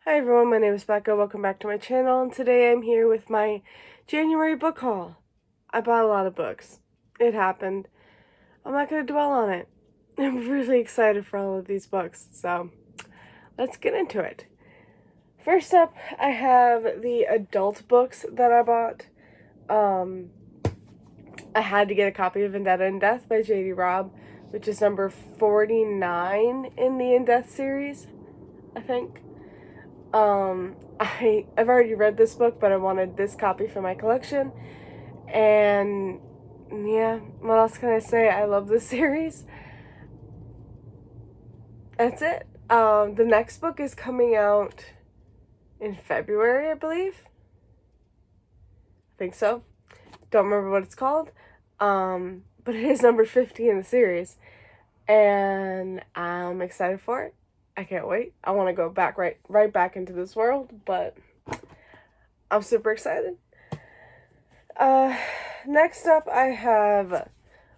Hi everyone, my name is Becca. Welcome back to my channel, and today I'm here with my January book haul. I bought a lot of books. It happened. I'm not going to dwell on it. I'm really excited for all of these books, so let's get into it. First up, I have the adult books that I bought. I had to get a copy of Vendetta and Death by J.D. Robb, which is number 49 in the In Death series, I think. I've already read this book, but I wanted this copy for my collection. And yeah, what else can I say? I love this series. That's it. The next book is coming out in February, I believe. I think so. Don't remember what it's called. But it is number 50 in the series. And I'm excited for it. I can't wait. I want to go back right back into this world, but I'm super excited. Next up, I have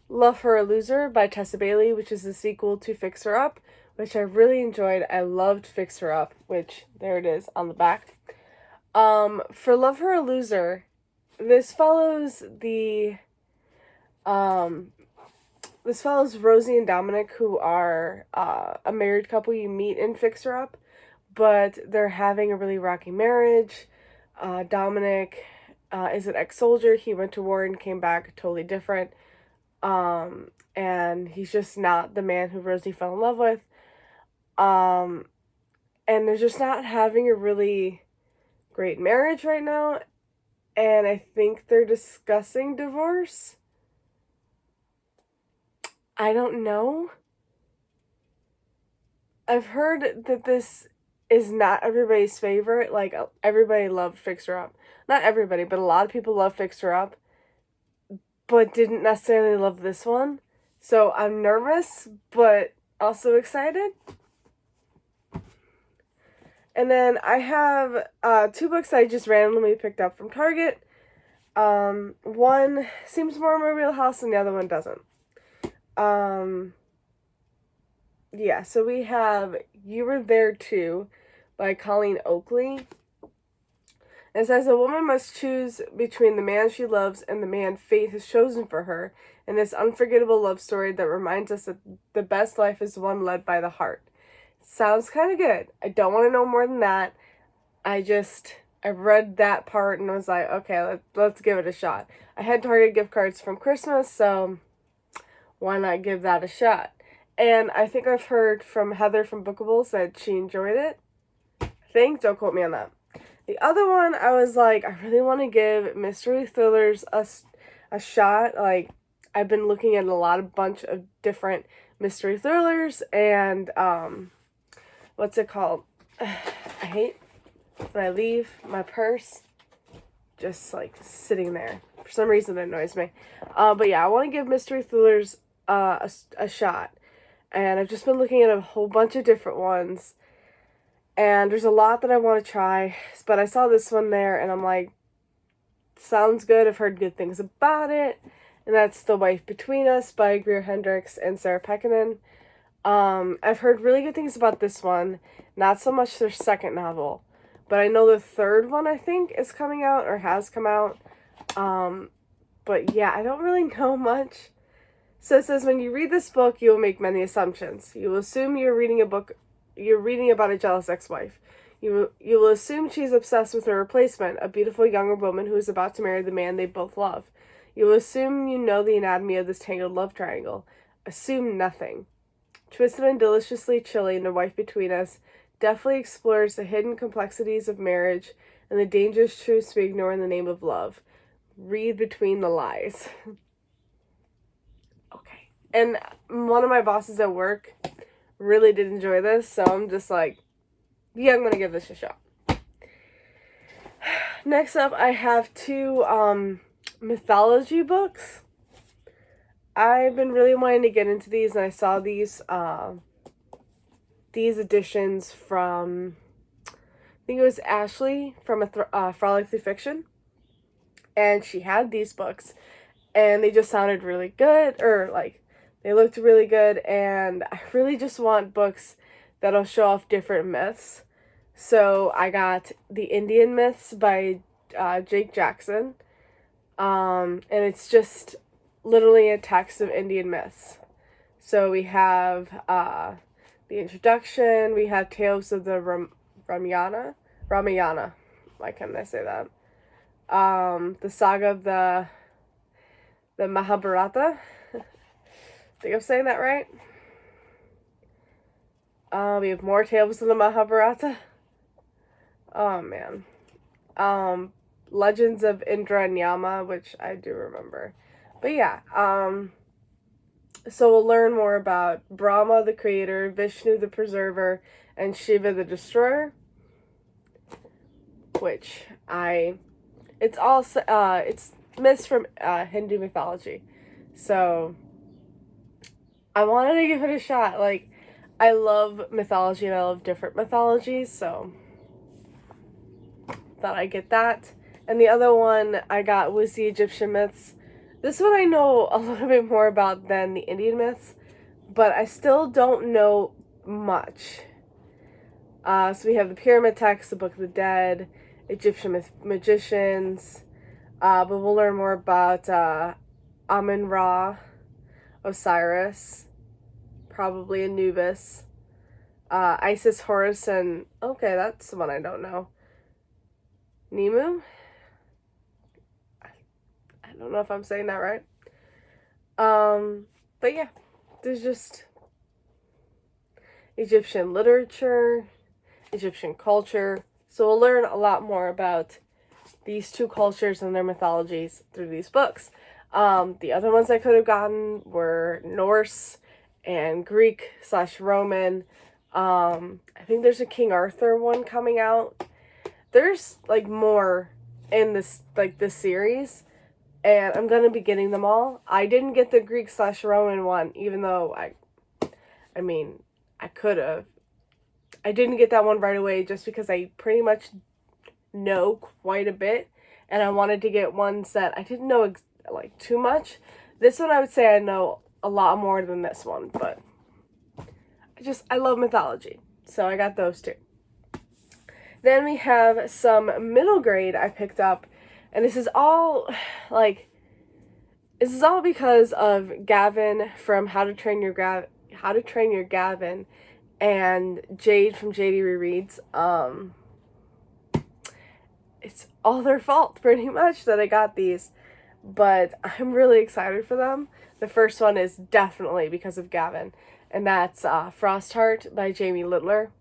Love for a Loser by Tessa Bailey, which is the sequel to Fix Her Up, which I really enjoyed. I loved Fix Her Up, which, there it is on the back. For Love for a Loser, this follows Rosie and Dominic, who are a married couple you meet in Fix Her Up, but they're having a really rocky marriage. Dominic is an ex-soldier. He went to war and came back totally different. And he's just not the man who Rosie fell in love with. And they're just not having a really great marriage right now. And I think they're discussing divorce. I don't know. I've heard that this is not everybody's favorite. Like, everybody loved Fix Her Up. Not everybody, but a lot of people love Fix Her Up, but didn't necessarily love this one. So I'm nervous, but also excited. And then I have two books I just randomly picked up from Target. One seems more in my wheelhouse and the other one doesn't. Yeah, so we have You Were There Too by Colleen Oakley. It says a woman must choose between the man she loves and the man fate has chosen for her in this unforgettable love story that reminds us that the best life is one led by the heart. Sounds kind of good. I don't want to know more than that. I read that part and was like, okay, let's give it a shot. I had Target gift cards from Christmas, so why not give that a shot? And I think I've heard from Heather from Bookables that she enjoyed it. I think, don't quote me on that. The other one, I was like, I really want to give mystery thrillers a shot. Like, I've been looking at a bunch of different mystery thrillers, and, what's it called? I hate when I leave my purse just, like, sitting there. For some reason, it annoys me. But yeah, I want to give mystery thrillers a shot. And I've just been looking at a whole bunch of different ones. And there's a lot that I want to try, but I saw this one there, and I'm like, sounds good. I've heard good things about it. And that's The Wife Between Us by Greer Hendricks and Sarah Pekkanen. I've heard really good things about this one. Not so much their second novel, but I know the third one, I think, is coming out or has come out. But yeah, I don't really know much. So it says, when you read this book, you will make many assumptions. You will assume you're reading about a jealous ex-wife. You will assume she's obsessed with her replacement, a beautiful younger woman who is about to marry the man they both love. You will assume you know the anatomy of this tangled love triangle. Assume nothing. Twisted and deliciously chilling, The Wife Between Us deftly explores the hidden complexities of marriage and the dangerous truths we ignore in the name of love. Read between the lies. Okay. And one of my bosses at work really did enjoy this, so I'm just like, yeah, I'm gonna give this a shot. Next up, I have two mythology books. I've been really wanting to get into these, and I saw these editions from, I think it was Ashley from Frolic Through Fiction, and she had these books, and they just sounded really good, or like, they looked really good, and I really just want books that'll show off different myths. So I got The Indian Myths by Jake Jackson. And it's just literally a text of Indian myths. So we have the introduction, we have Tales of the Ramayana. Why can't I say that? The saga of the Mahabharata. I think I'm saying that right. We have more Tales of the Mahabharata. Oh man. Legends of Indra and Yama, which I do remember. But yeah, so we'll learn more about Brahma the creator, Vishnu the preserver, and Shiva the destroyer. Which it's also it's myths from Hindu mythology. So I wanted to give it a shot. Like, I love mythology and I love different mythologies, so thought I'd get that. And the other one I got was the Egyptian myths. This one I know a little bit more about than the Indian myths, but I still don't know much. So we have the pyramid texts, the Book of the Dead, Egyptian magicians, but we'll learn more about Amun-Ra, Osiris, probably Anubis, Isis, Horus, and okay, that's the one I don't know. Nemu? I don't know if I'm saying that right. But yeah, there's just Egyptian literature, Egyptian culture. So we'll learn a lot more about these two cultures and their mythologies through these books. The other ones I could have gotten were Norse and Greek/Roman. I think there's a King Arthur one coming out. There's like more in this series, and I'm gonna be getting them all. I didn't get the Greek/Roman one, even though I mean, I could have. I didn't get that one right away just because I pretty much know quite a bit, and I wanted to get ones that I didn't know like too much. This one I would say I know a lot more than this one, but I love mythology, so I got those two. Then we have some middle grade I picked up, and this is all because of Gavin from How to Train Your Gavin, and Jade from JD Rereads. It's all their fault pretty much that I got these, but I'm really excited for them. The first one is definitely because of Gavin, and that's Frostheart by Jamie Littler.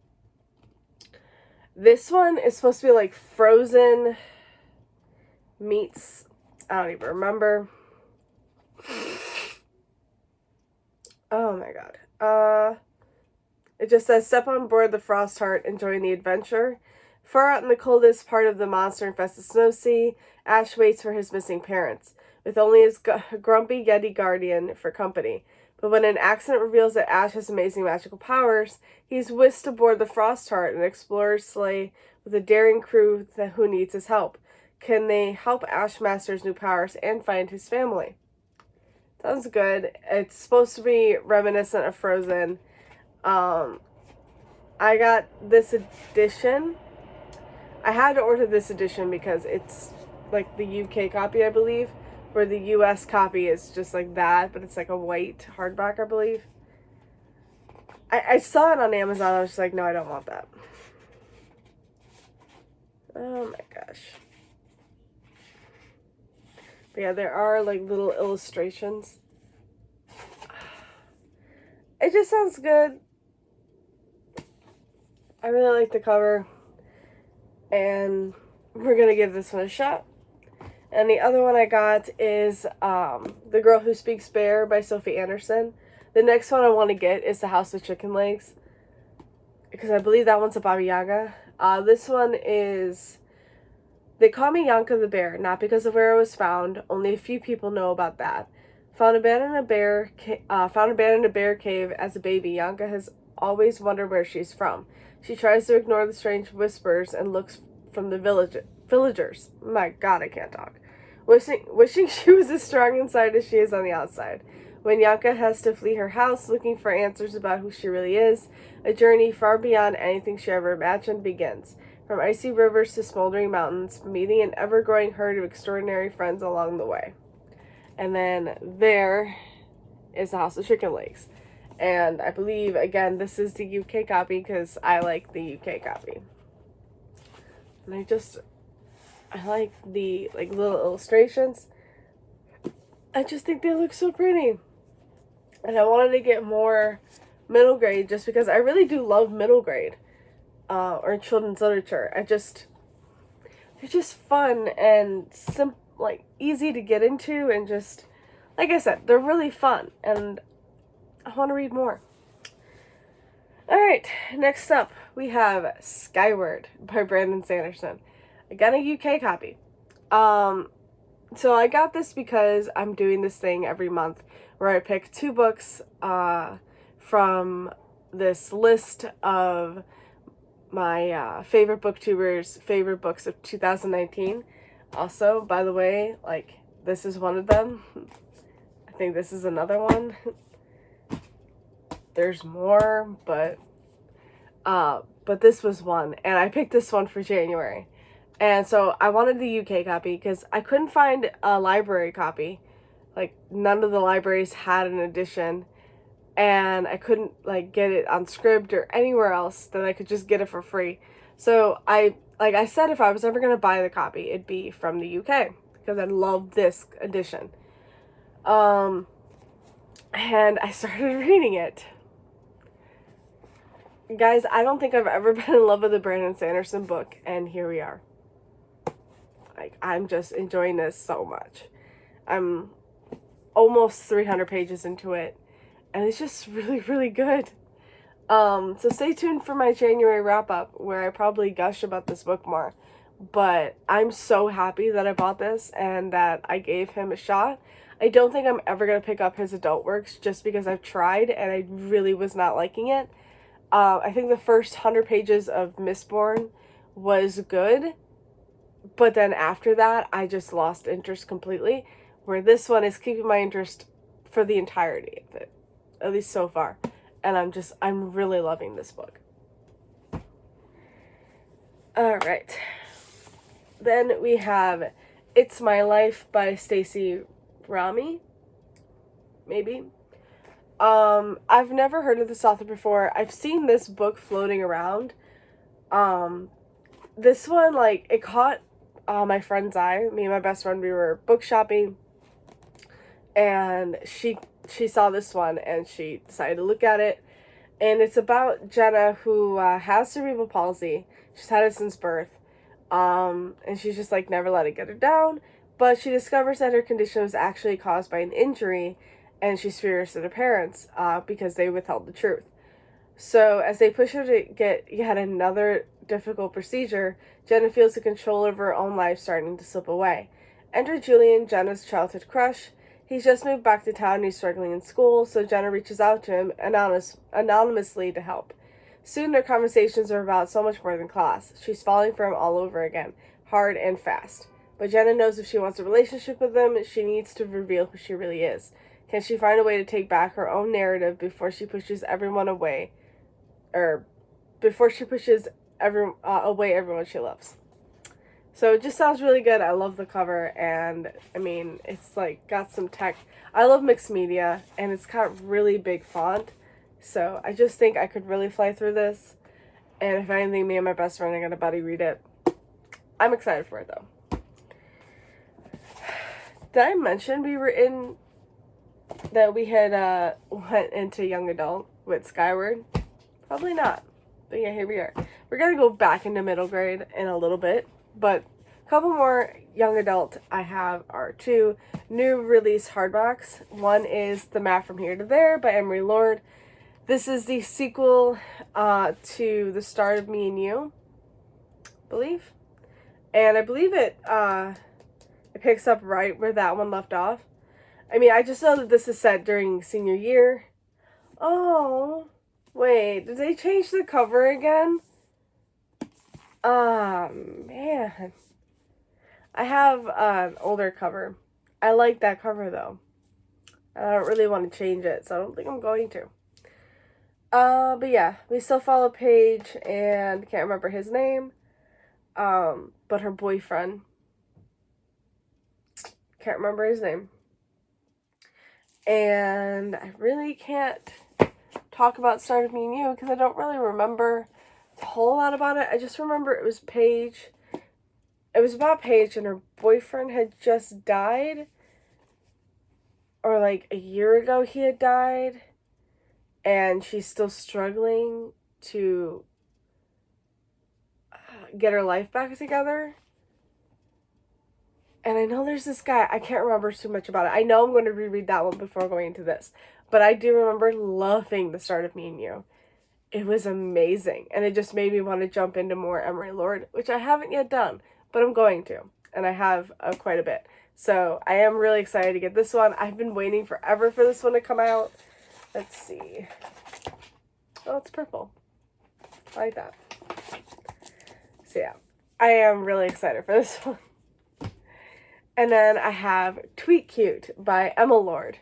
This one is supposed to be like Frozen meets, I don't even remember. Oh my god. It just says, step on board the Frostheart and join the adventure. Far out in the coldest part of the monster-infested snow sea, Ash waits for his missing parents, with only his grumpy Yeti guardian for company. But when an accident reveals that Ash has amazing magical powers, he's whisked aboard the Frostheart, an explorer's sleigh with a daring crew who needs his help. Can they help Ash master his new powers and find his family? Sounds good. It's supposed to be reminiscent of Frozen. I got this edition. I had to order this edition because it's like the UK copy, I believe, where the US copy is just like that, but it's like a white hardback, I believe. I saw it on Amazon. I was just like, no, I don't want that. Oh my gosh. But yeah, there are like little illustrations. It just sounds good. I really like the cover, and we're gonna give this one a shot. And the other one I got is The Girl Who Speaks Bear by Sophie Anderson. The next one I want to get is The House with Chicken Legs, because I believe that one's a Baba Yaga. This one is, they call me Yanka the Bear, not because of where I was found. Only a few people know about that. Found abandoned in a bear cave as a baby, Yanka has always wondered where she's from. She tries to ignore the strange whispers and looks from the villagers. My god, I can't talk. Wishing she was as strong inside as she is on the outside. when Yanka has to flee her house looking for answers about who she really is, a journey far beyond anything she ever imagined begins. From icy rivers to smoldering mountains, meeting an ever-growing herd of extraordinary friends along the way. And then there is the House of Chicken Legs. And I believe, again, this is the UK copy because I like the UK copy. And I like the little illustrations. I just think they look so pretty. And I wanted to get more middle grade just because I really do love middle grade or children's literature. They're just fun and easy to get into, and just, like I said, they're really fun, and I want to read more. Alright, next up we have Skyward by Brandon Sanderson. I got a UK copy. So I got this because I'm doing this thing every month where I pick 2 books from this list of my favorite booktubers' favorite books of 2019. Also, by the way, this is one of them. I think this is another one. There's more, but this was one, and I picked this one for January. And so I wanted the UK copy because I couldn't find a library copy. None of the libraries had an edition, and I couldn't get it on Scribd or anywhere else that I could just get it for free. So I said, if I was ever going to buy the copy, it'd be from the UK because I love this edition. And I started reading it. Guys, I don't think I've ever been in love with a Brandon Sanderson book, and here we are. I'm just enjoying this so much. I'm almost 300 pages into it, and it's just really, really good. So stay tuned for my January wrap-up, where I probably gush about this book more. But I'm so happy that I bought this and that I gave him a shot. I don't think I'm ever going to pick up his adult works just because I've tried and I really was not liking it. I think the first 100 pages of Mistborn was good, but then after that, I just lost interest completely, where this one is keeping my interest for the entirety of it, at least so far. And I'm really loving this book. Alright. Then we have It's My Life by Stacey Rami. Maybe. I've never heard of this author before. I've seen this book floating around. This one, it caught my friend's eye. Me and my best friend, we were book shopping, and she saw this one, and she decided to look at it. And it's about Jenna, who has cerebral palsy. She's had it since birth. And she's just, never let it get her down. But she discovers that her condition was actually caused by an injury, and she's furious at her parents because they withheld the truth. So as they push her to get yet another difficult procedure, Jenna feels the control of her own life starting to slip away. Enter Julian, Jenna's childhood crush. He's just moved back to town and he's struggling in school, so Jenna reaches out to him anonymously to help. Soon their conversations are about so much more than class. She's falling for him all over again, hard and fast. But Jenna knows if she wants a relationship with him, she needs to reveal who she really is. Can she find a way to take back her own narrative before she pushes everyone away, or before she pushes away everyone she loves? So it just sounds really good. I love the cover, and I mean, it's got some tech. I love mixed media, and it's got really big font. So I just think I could really fly through this. And if anything, me and my best friend are gonna buddy read it. I'm excited for it though. Did I mention that we had went into young adult with Skyward? Probably not. But yeah, here we are. We're gonna go back into middle grade in a little bit, but a couple more young adult I have are 2 new release hardbacks. One is The Map from Here to There by Emery Lord. This is the sequel to The Start of Me and You, I believe. And I believe it picks up right where that one left off. I mean, I just know that this is set during senior year. Oh, wait, did they change the cover again? Man. I have an older cover. I like that cover, though. And I don't really want to change it, so I don't think I'm going to. But yeah, we still follow Paige and can't remember his name. But her boyfriend, can't remember his name. And I really can't talk about Start of Me and You because I don't really remember a whole lot about it. I just remember it was Paige. It was about Paige and her boyfriend had just died. Or like a year ago he had died. And she's still struggling to get her life back together. And I know there's this guy, I can't remember too much about it. I know I'm going to reread that one before going into this. But I do remember loving The Start of Me and You. It was amazing. And it just made me want to jump into more Emery Lord, which I haven't yet done. But I'm going to. And I have quite a bit. So I am really excited to get this one. I've been waiting forever for this one to come out. Let's see. Oh, it's purple. I like that. So yeah, I am really excited for this one. And then I have Tweet Cute by Emma Lord.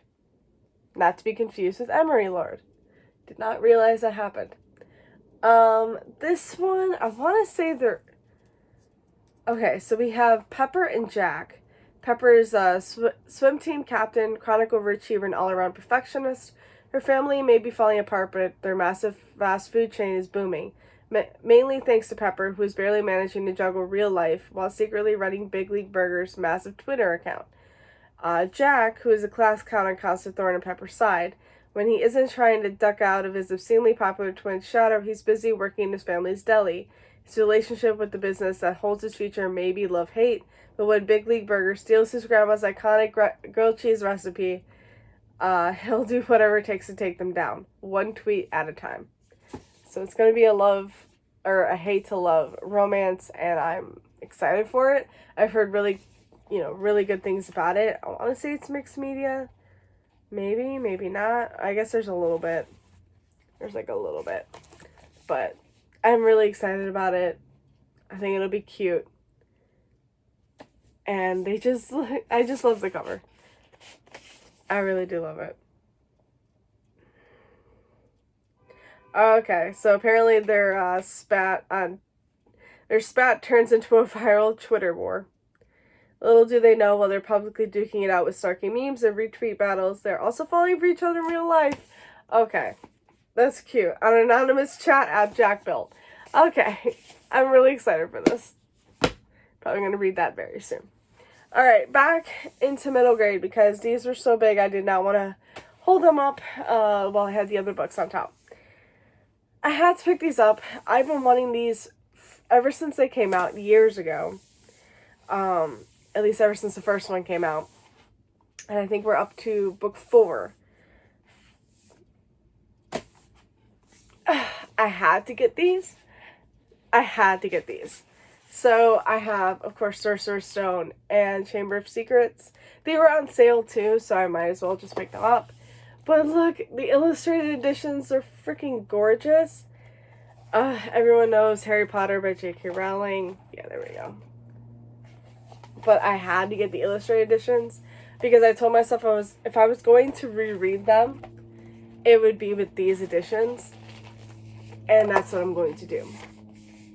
Not to be confused with Emery Lord. Did not realize that happened. This one, I want to say they're... Okay, so we have Pepper and Jack. Pepper is a swim team captain, chronic overachiever, and all-around perfectionist. Her family may be falling apart, but their massive fast food chain is booming. Mainly thanks to Pepper, who is barely managing to juggle real life while secretly running Big League Burger's massive Twitter account. Jack, who is a class clown and constant thorn in Pepper's side, when he isn't trying to duck out of his obscenely popular twin's shadow, he's busy working in his family's deli. His relationship with the business that holds his future may be love-hate, but when Big League Burger steals his grandma's iconic grilled cheese recipe, he'll do whatever it takes to take them down, one tweet at a time. So it's going to be a love, or a hate to love romance, and I'm excited for it. I've heard really good things about it. I want to say it's mixed media. Maybe, maybe not. I guess there's a little bit. There's like a little bit. But I'm really excited about it. I think it'll be cute. And I just love the cover. I really do love it. Okay, so apparently their spat turns into a viral Twitter war. Little do they know, while they're publicly duking it out with snarky memes and retweet battles, they're also falling for each other in real life. Okay, that's cute. On an anonymous chat app Jack built. Okay, I'm really excited for this. Probably going to read that very soon. Alright, back into middle grade, because these were so big I did not want to hold them up while I had the other books on top. I had to pick these up. I've been wanting these ever since they came out years ago. At least ever since the first one came out. And I think we're up to book 4. I had to get these. So I have, of course, Sorcerer's Stone and Chamber of Secrets. They were on sale too, so I might as well just pick them up. But look, the illustrated editions are freaking gorgeous. Everyone knows Harry Potter by J.K. Rowling. Yeah, there we go. But I had to get the illustrated editions because I told myself if I was going to reread them, it would be with these editions. And that's what I'm going to do.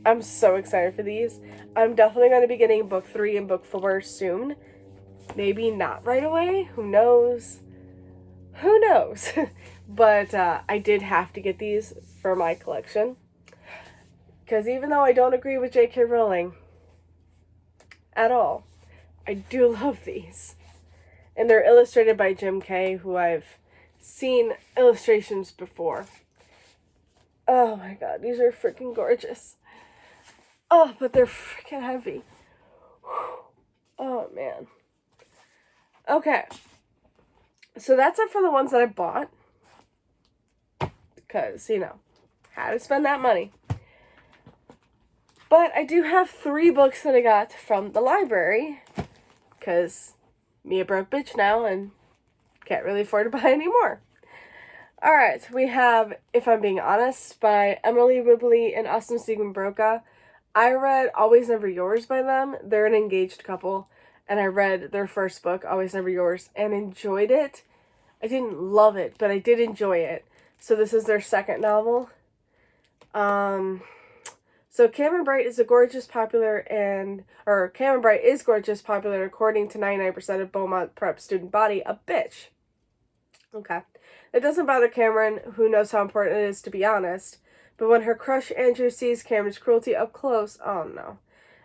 I'm so excited for these. I'm definitely going to be getting book 3 and book 4 soon. Maybe not right away. Who knows? But I did have to get these for my collection. Because even though I don't agree with J.K. Rowling at all, I do love these. And they're illustrated by Jim Kay, who I've seen illustrations before. Oh my god, these are freaking gorgeous. Oh, but they're freaking heavy. Oh man. Okay. So that's it for the ones that I bought. Because, had to spend that money. But I do have 3 books that I got from the library. Because me a broke bitch now and can't really afford to buy any more. Alright, we have If I'm Being Honest by Emily Wibley and Austin Siegman Broca. I read Always Never Yours by them. They're an engaged couple. And I read their first book, Always Never Yours, and enjoyed it. I didn't love it, but I did enjoy it. So this is their second novel. So Cameron Bright is Cameron Bright is gorgeous, popular, according to 99% of Beaumont Prep student body, a bitch. Okay. It doesn't bother Cameron, who knows how important it is to be honest, but when her crush Andrew sees Cameron's cruelty up close, oh no.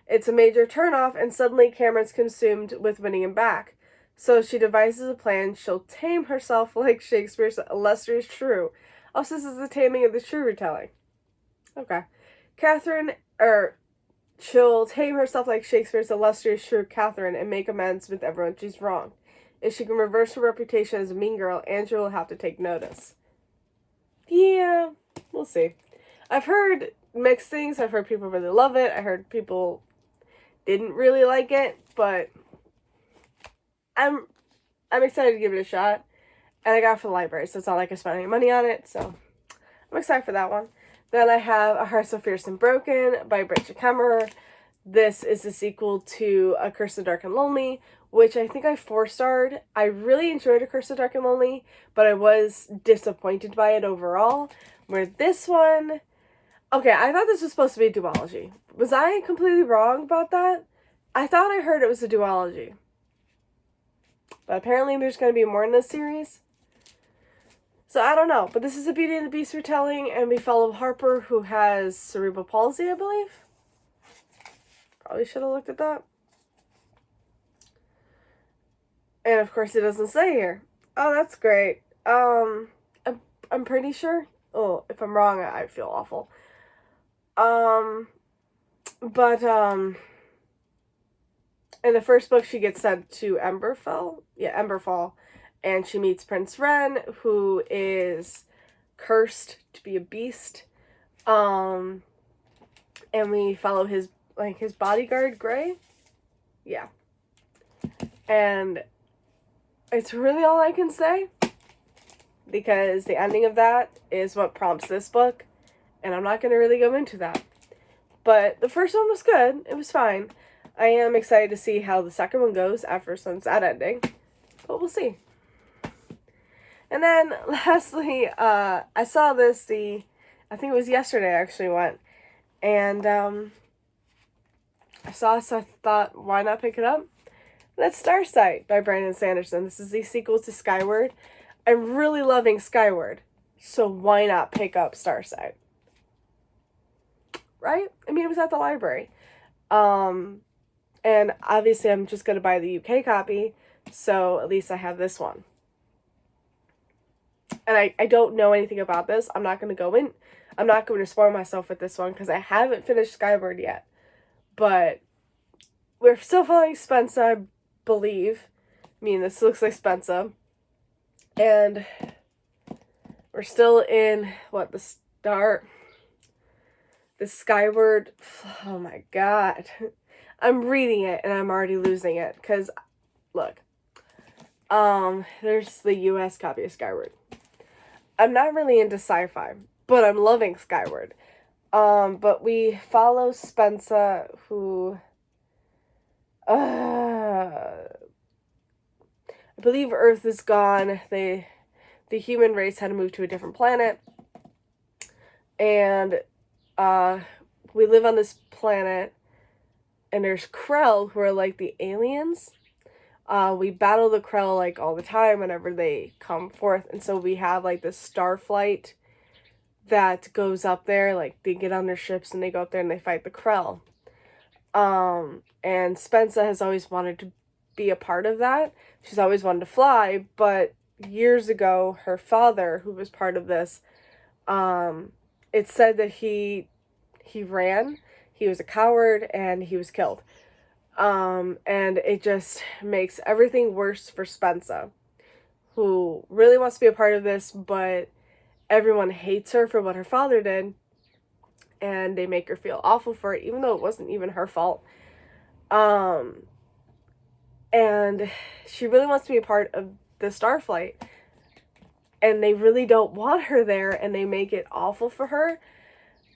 It's a major turnoff, and suddenly Cameron's consumed with winning him back. So she devises a plan. She'll tame herself like Shakespeare's illustrious shrew. Also, this is the taming of the shrew retelling. Okay. She'll tame herself like Shakespeare's illustrious shrew Catherine and make amends with everyone she's wronged. If she can reverse her reputation as a mean girl, Andrew will have to take notice. Yeah, we'll see. I've heard mixed things. I've heard people really love it. I heard people didn't really like it, but I'm excited to give it a shot. And I got it for the library, so it's not like I spent any money on it, so I'm excited for that one. Then I have A Heart So Fierce and Broken by Bridget Kemmerer. This is the sequel to A Curse of Dark and Lonely, which I think I 4-starred. I really enjoyed A Curse of Dark and Lonely, but I was disappointed by it overall. Where this one... Okay, I thought this was supposed to be a duology. Was I completely wrong about that? I thought I heard it was a duology. But apparently there's going to be more in this series. So I don't know. But this is a Beauty and the Beast retelling, and we follow Harper, who has cerebral palsy, I believe. Probably should have looked at that. And of course it doesn't say here. Oh, that's great. I'm pretty sure. Oh, if I'm wrong, I feel awful. But in the first book, she gets sent to Emberfall, and she meets Prince Ren, who is cursed to be a beast. And we follow his bodyguard, Gray. Yeah. And it's really all I can say, because the ending of that is what prompts this book, and I'm not going to really go into that. But the first one was good. It was fine. I am excited to see how the second one goes after Sunset ending, but we'll see. And then, lastly, I saw this, I think it was yesterday I actually went, and I saw it, so I thought, why not pick it up? That's Starsight by Brandon Sanderson. This is the sequel to Skyward. I'm really loving Skyward, so why not pick up Starsight? Right? I mean, it was at the library. And obviously I'm just going to buy the UK copy, so at least I have this one. And I don't know anything about this. I'm not going to spoil myself with this one because I haven't finished Skyward yet. But we're still following Spensa, I believe. I mean, this looks like Spensa. And we're still in, the Skyward. Oh my god. I'm reading it and I'm already losing it. Because, look. There's the US copy of Skyward. I'm not really into sci-fi, but I'm loving Skyward. But we follow Spensa, who, I believe Earth is gone. The human race had to move to a different planet. And, we live on this planet, and there's Krell, who are like the aliens. We battle the Krell like all the time whenever they come forth, and so we have like this Starflight that goes up there, like they get on their ships and they go up there and they fight the Krell. And Spensa has always wanted to be a part of that. She's always wanted to fly, but years ago, her father, who was part of this, it said that he ran, he was a coward, and he was killed. And it just makes everything worse for Spensa, who really wants to be a part of this, but everyone hates her for what her father did, and they make her feel awful for it, even though it wasn't even her fault. And she really wants to be a part of the Starflight, and they really don't want her there, and they make it awful for her.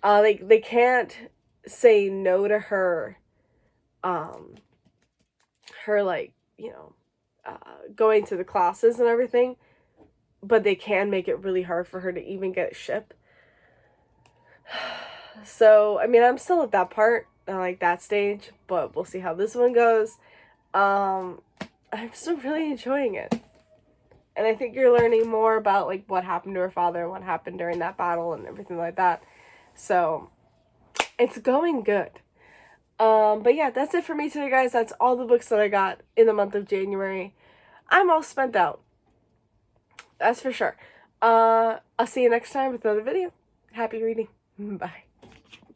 They can't say no to her, her, like, going to the classes and everything, but they can make it really hard for her to even get a ship. So, I mean, I'm still at that part, like that stage, but we'll see how this one goes. I'm still really enjoying it. And I think you're learning more about, like, what happened to her father and what happened during that battle and everything like that. So, it's going good. But yeah, that's it for me today, guys. That's all the books that I got in the month of January. I'm all spent out. That's for sure. I'll see you next time with another video. Happy reading. Bye.